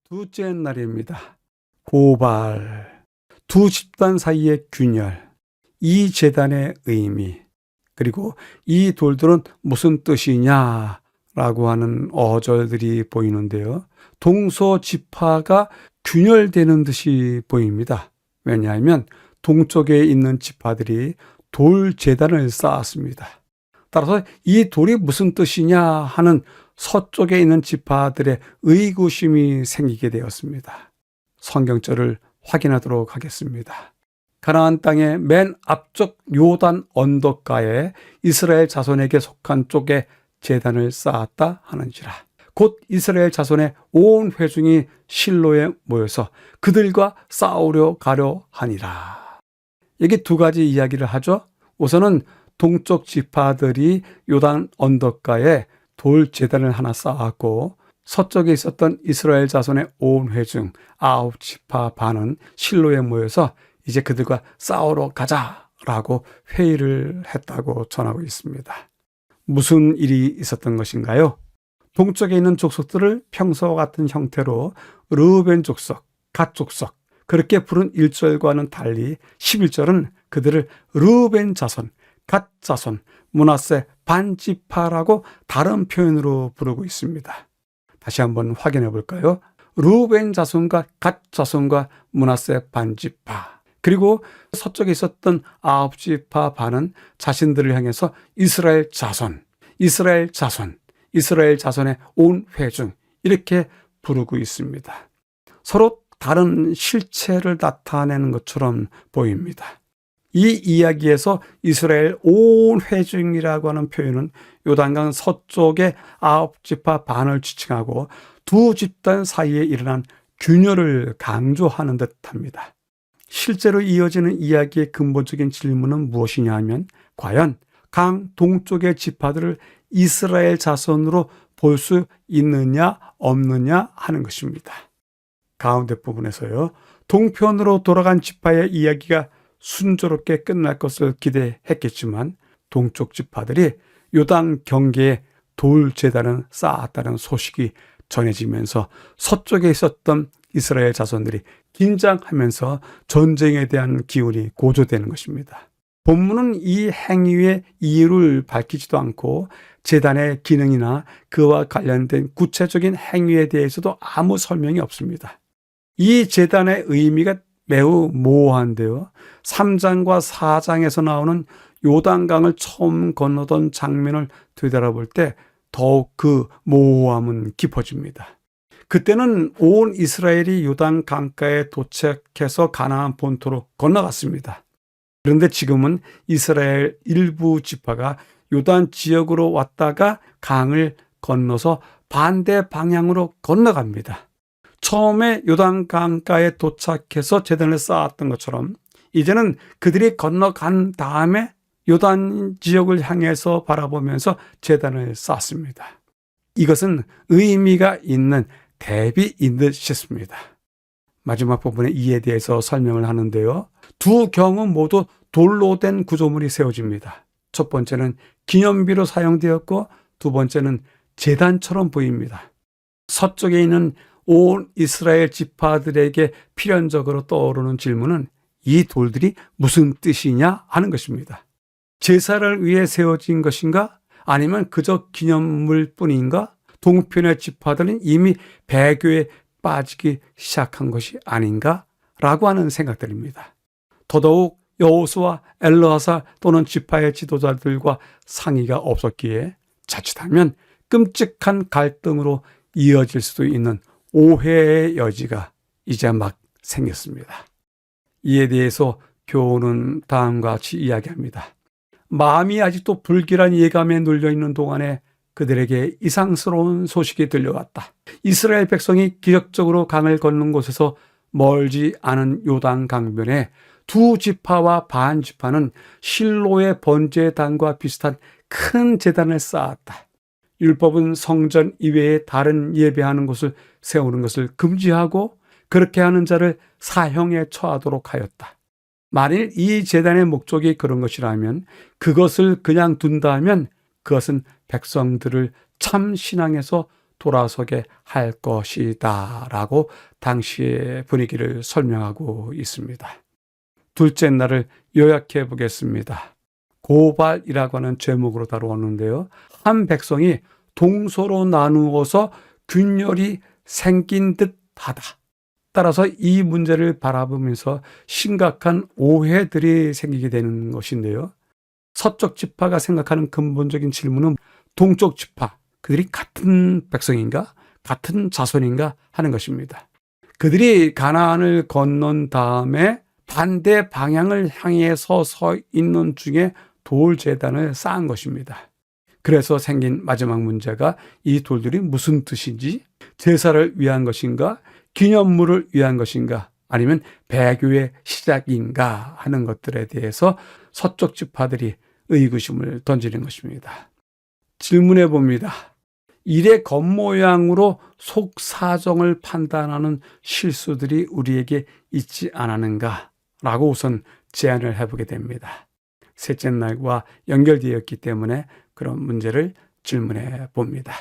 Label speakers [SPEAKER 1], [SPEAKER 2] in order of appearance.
[SPEAKER 1] 둘째 날입니다. 고발, 두 집단 사이의 균열, 이 제단의 의미, 그리고 이 돌들은 무슨 뜻이냐라고 하는 어절들이 보이는데요. 동서지파가 균열되는 듯이 보입니다. 왜냐하면 동쪽에 있는 지파들이 돌 제단을 쌓았습니다. 따라서 이 돌이 무슨 뜻이냐 하는 서쪽에 있는 지파들의 의구심이 생기게 되었습니다. 성경절을 확인하도록 하겠습니다. 가나안 땅의 맨 앞쪽 요단 언덕가에 이스라엘 자손에게 속한 쪽에 제단을 쌓았다 하는지라. 곧 이스라엘 자손의 온 회중이 실로에 모여서 그들과 싸우려 가려 하니라. 여기 두 가지 이야기를 하죠. 우선은 동쪽 지파들이 요단 언덕가에 돌 제단을 하나 쌓았고, 서쪽에 있었던 이스라엘 자손의 온 회중 9지파 반은 실로에 모여서 이제 그들과 싸우러 가자라고 회의를 했다고 전하고 있습니다. 무슨 일이 있었던 것인가요? 동쪽에 있는 족속들을 평소와 같은 형태로 르우벤 족속, 갓 족속, 그렇게 부른 1절과는 달리 11절은 그들을 르우벤 자손, 갓 자손, 므낫세 반지파라고 다른 표현으로 부르고 있습니다. 다시 한번 확인해 볼까요? 르우벤 자손과 갓 자손과 므낫세 반지파, 그리고 서쪽에 있었던 9지파 반은 자신들을 향해서 이스라엘 자손, 이스라엘 자손, 이스라엘 자손의 온 회중, 이렇게 부르고 있습니다. 서로 다른 실체를 나타내는 것처럼 보입니다. 이 이야기에서 이스라엘 온 회중이라고 하는 표현은 요단강 서쪽의 9지파 반을 지칭하고 두 집단 사이에 일어난 균열을 강조하는 듯합니다. 실제로 이어지는 이야기의 근본적인 질문은 무엇이냐 하면, 과연 강 동쪽의 지파들을 이스라엘 자손으로 볼 수 있느냐 없느냐 하는 것입니다. 가운데 부분에서요, 동편으로 돌아간 지파의 이야기가 순조롭게 끝날 것을 기대했겠지만 동쪽 지파들이 요단 경계에 돌 제단을 쌓았다는 소식이 전해지면서 서쪽에 있었던 이스라엘 자손들이 긴장하면서 전쟁에 대한 기운이 고조되는 것입니다. 본문은 이 행위의 이유를 밝히지도 않고 제단의 기능이나 그와 관련된 구체적인 행위에 대해서도 아무 설명이 없습니다. 이 제단의 의미가 매우 모호한데요. 3장과 4장에서 나오는 요단강을 처음 건너던 장면을 되돌아볼 때 더욱 그 모호함은 깊어집니다. 그때는 온 이스라엘이 요단 강가에 도착해서 가나안 본토로 건너갔습니다. 그런데 지금은 이스라엘 일부 지파가 요단 지역으로 왔다가 강을 건너서 반대 방향으로 건너갑니다. 처음에 요단 강가에 도착해서 제단을 쌓았던 것처럼 이제는 그들이 건너간 다음에 요단 지역을 향해서 바라보면서 제단을 쌓습니다. 이것은 의미가 있는 대비인 듯 싶습니다. 마지막 부분에 이에 대해서 설명을 하는데요. 두 경우 모두 돌로 된 구조물이 세워집니다. 첫 번째는 기념비로 사용되었고 두 번째는 제단처럼 보입니다. 서쪽에 있는 온 이스라엘 지파들에게 필연적으로 떠오르는 질문은 이 돌들이 무슨 뜻이냐 하는 것입니다. 제사를 위해 세워진 것인가? 아니면 그저 기념물 뿐인가? 동편의 지파들은 이미 배교에 빠지기 시작한 것이 아닌가? 라고 하는 생각들입니다. 더더욱 여호수아, 엘르아살 또는 지파의 지도자들과 상의가 없었기에 자칫하면 끔찍한 갈등으로 이어질 수도 있는 오해의 여지가 이제 막 생겼습니다. 이에 대해서 교훈은 다음과 같이 이야기합니다. 마음이 아직도 불길한 예감에 눌려있는 동안에 그들에게 이상스러운 소식이 들려왔다. 이스라엘 백성이 기적적으로 강을 걷는 곳에서 멀지 않은 요단 강변에 두 지파와 반 지파는 실로의 번제단과 비슷한 큰 제단을 쌓았다. 율법은 성전 이외에 다른 예배하는 곳을 세우는 것을 금지하고 그렇게 하는 자를 사형에 처하도록 하였다. 만일 이 제단의 목적이 그런 것이라면 그것을 그냥 둔다면 그것은 백성들을 참 신앙에서 돌아서게 할 것이다 라고 당시의 분위기를 설명하고 있습니다. 둘째 날을 요약해 보겠습니다. 고발이라고 하는 제목으로 다루었는데요. 한 백성이 동서로 나누어서 균열이 생긴 듯 하다. 따라서 이 문제를 바라보면서 심각한 오해들이 생기게 되는 것인데요. 서쪽 지파가 생각하는 근본적인 질문은 동쪽 지파, 그들이 같은 백성인가? 같은 자손인가? 하는 것입니다. 그들이 가나안을 건넌 다음에 반대 방향을 향해서 서 있는 중에 돌 제단을 쌓은 것입니다. 그래서 생긴 마지막 문제가 이 돌들이 무슨 뜻인지, 제사를 위한 것인가, 기념물을 위한 것인가, 아니면 배교의 시작인가 하는 것들에 대해서 서쪽 지파들이 의구심을 던지는 것입니다. 질문해 봅니다. 일의 겉모양으로 속사정을 판단하는 실수들이 우리에게 있지 않았는가? 라고 우선 제안을 해보게 됩니다. 셋째 날과 연결되었기 때문에 그런 문제를 질문해 봅니다.